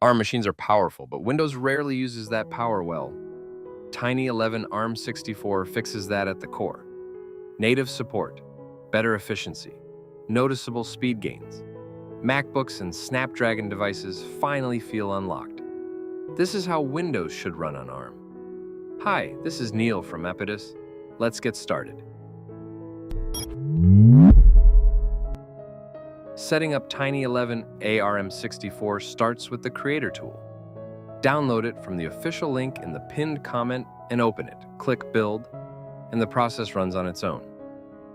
ARM machines are powerful, but Windows rarely uses that power well. Tiny 11 ARM64 fixes that at the core. Native support, better efficiency, noticeable speed gains. MacBooks and Snapdragon devices finally feel unlocked. This is how Windows should run on ARM. Hi, this is Neil from Epidus. Let's get started. Setting up Tiny 11 ARM64 starts with the Creator tool. Download it from the official link in the pinned comment and open it. Click Build, and the process runs on its own.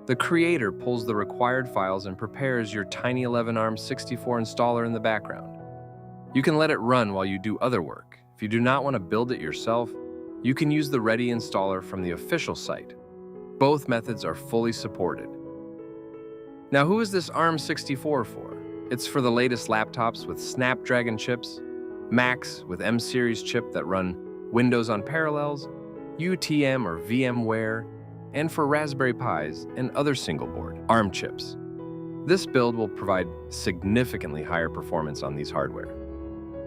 The Creator pulls the required files and prepares your Tiny 11 ARM64 installer in the background. You can let it run while you do other work. If you do not want to build it yourself, you can use the Ready installer from the official site. Both methods are fully supported. Now, who is this ARM64 for? It's for the latest laptops with Snapdragon chips, Macs with M-series chip that run Windows on Parallels, UTM or VMware, and for Raspberry Pis and other single-board ARM chips. This build will provide significantly higher performance on these hardware.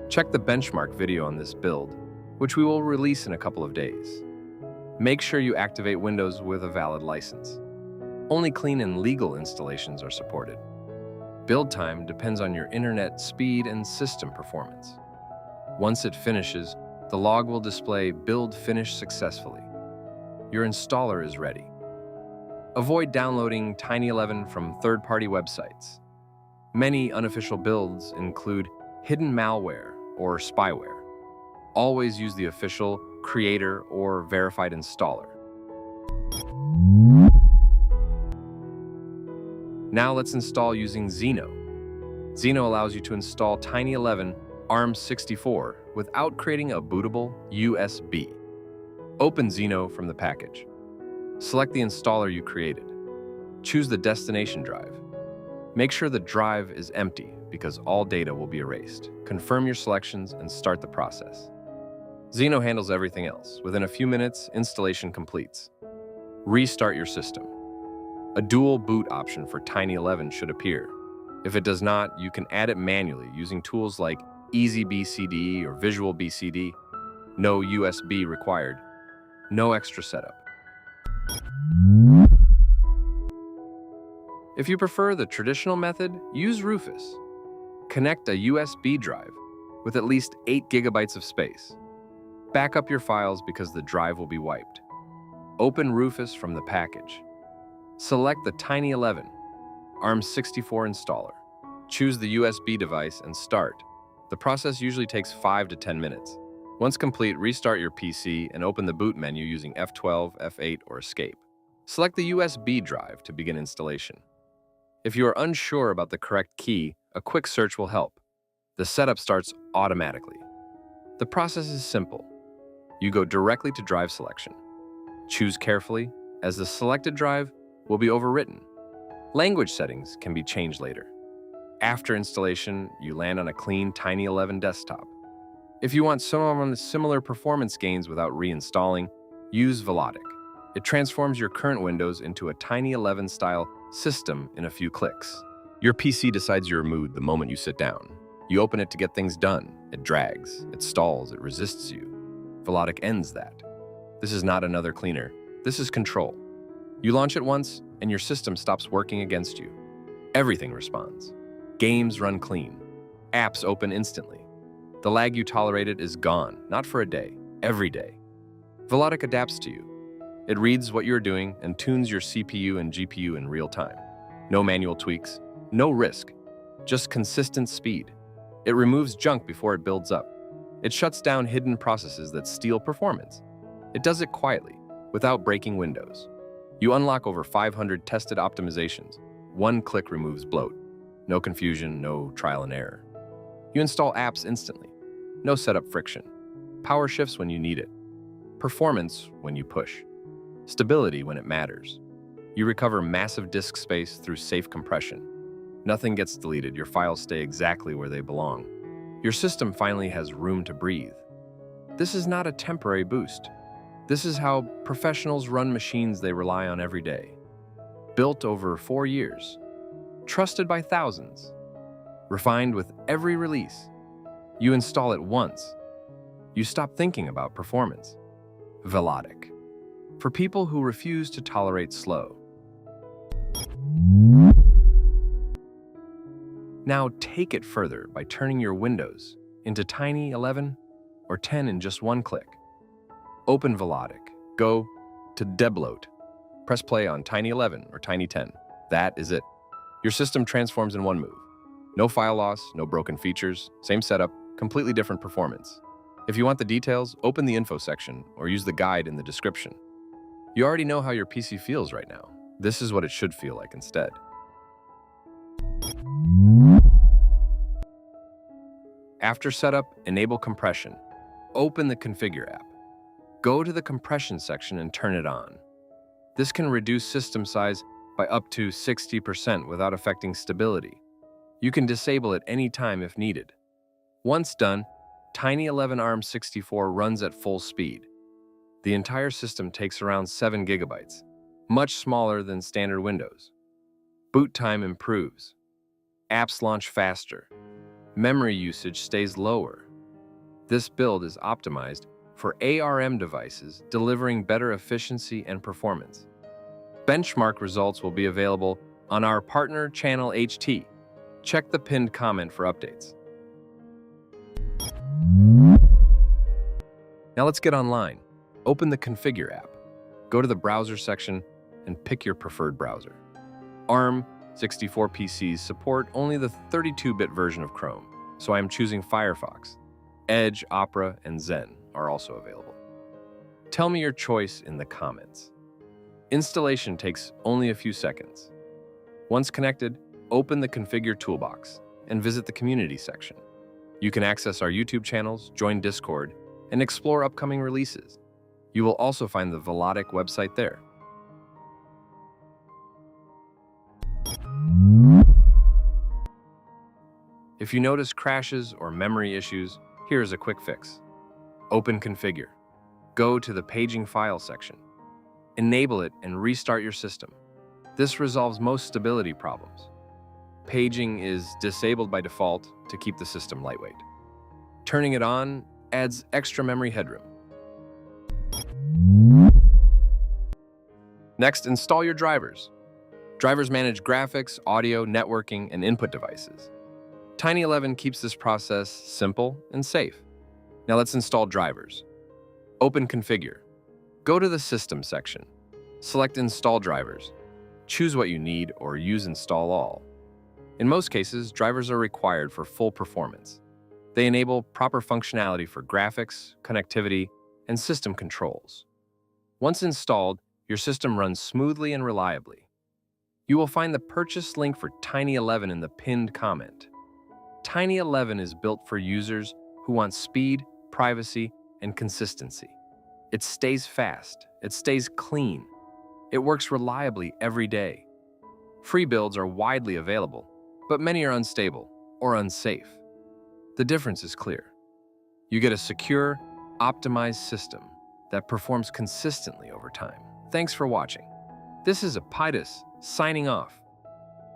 Check the benchmark video on this build, which we will release in a couple of days. Make sure you activate Windows with a valid license. Only clean and legal installations are supported. Build time depends on your internet speed and system performance. Once it finishes, the log will display Build Finished Successfully. Your installer is ready. Avoid downloading Tiny 11 from third-party websites. Many unofficial builds include hidden malware or spyware. Always use the official Creator or verified installer. Now let's install using Zeno. Zeno allows you to install Tiny 11 ARM64 without creating a bootable USB. Open Zeno from the package. Select the installer you created. Choose the destination drive. Make sure the drive is empty because all data will be erased. Confirm your selections and start the process. Zeno handles everything else. Within a few minutes, installation completes. Restart your system. A dual boot option for Tiny 11 should appear. If it does not, you can add it manually using tools like EasyBCD or Visual BCD. No USB required. No extra setup. If you prefer the traditional method, use Rufus. Connect a USB drive with at least 8 GB of space. Back up your files because the drive will be wiped. Open Rufus from the package. Select the Tiny 11 ARM64 installer. Choose the USB device and start. The process usually takes 5 to 10 minutes. Once complete, restart your PC and open the boot menu using F12, F8, or Escape. Select the USB drive to begin installation. If you are unsure about the correct key, a quick search will help. The setup starts automatically. The process is simple. You go directly to drive selection. Choose carefully, as the selected drive will be overwritten. Language settings can be changed later. After installation, you land on a clean Tiny 11 desktop. If you want some of the similar performance gains without reinstalling, use Velotic. It transforms your current Windows into a Tiny 11 style system in a few clicks. Your PC decides your mood the moment you sit down. You open it to get things done. It drags, it stalls, it resists you. Velotic ends that. This is not another cleaner. This is control. You launch it once, and your system stops working against you. Everything responds. Games run clean. Apps open instantly. The lag you tolerated is gone, not for a day, every day. Velotic adapts to you. It reads what you're doing and tunes your CPU and GPU in real time. No manual tweaks, no risk, just consistent speed. It removes junk before it builds up. It shuts down hidden processes that steal performance. It does it quietly, without breaking Windows. You unlock over 500 tested optimizations. One click removes bloat. No confusion, no trial and error. You install apps instantly. No setup friction. Power shifts when you need it. Performance when you push. Stability when it matters. You recover massive disk space through safe compression. Nothing gets deleted. Your files stay exactly where they belong. Your system finally has room to breathe. This is not a temporary boost. This is how professionals run machines they rely on every day. Built over 4 years. Trusted by thousands. Refined with every release. You install it once. You stop thinking about performance. Velotic. For people who refuse to tolerate slow. Now take it further by turning your windows into tiny 11 or 10 in just one click. Open Velotic. Go to debloater. Press play on tiny 11 or tiny 10. That is it. Your system transforms in one move. No file loss, no broken features, same setup, completely different performance. If you want the details, open the info section or use the guide in the description. You already know how your PC feels right now. This is what it should feel like instead. After setup, enable compression. Open the Configure app. Go to the compression section and turn it on. This can reduce system size by up to 60% without affecting stability. You can disable it anytime if needed. Once done, Tiny 11 xARM64 runs at full speed. The entire system takes around 7 GB, much smaller than standard Windows. Boot time improves. Apps launch faster. Memory usage stays lower. This build is optimized for ARM devices, delivering better efficiency and performance. Benchmark results will be available on our partner channel HT. Check the pinned comment for updates. Now let's get online. Open the Configure app. Go to the browser section and pick your preferred browser. ARM64 PCs support only the 32-bit version of Chrome, so I am choosing Firefox. Edge, Opera, and Zen are also available. Tell me your choice in the comments. Installation takes only a few seconds. Once connected, open the Configure toolbox and visit the community section. You can access our YouTube channels, join Discord, and explore upcoming releases. You will also find the Velotic website there. If you notice crashes or memory issues, here's a quick fix. Open Configure. Go to the Paging File section. Enable it and restart your system. This resolves most stability problems. Paging is disabled by default to keep the system lightweight. Turning it on adds extra memory headroom. Next, install your drivers. Drivers manage graphics, audio, networking, and input devices. Tiny 11 keeps this process simple and safe. Now let's install drivers. Open Configure. Go to the System section. Select Install Drivers. Choose what you need or use Install All. In most cases, drivers are required for full performance. They enable proper functionality for graphics, connectivity, and system controls. Once installed, your system runs smoothly and reliably. You will find the purchase link for Tiny 11 in the pinned comment. Tiny 11 is built for users who want speed, privacy, and consistency. It stays fast, it stays clean, it works reliably every day. Free builds are widely available, but many are unstable or unsafe. The difference is clear. You get a secure, optimized system that performs consistently over time. Thanks for watching. This is Apidus signing off.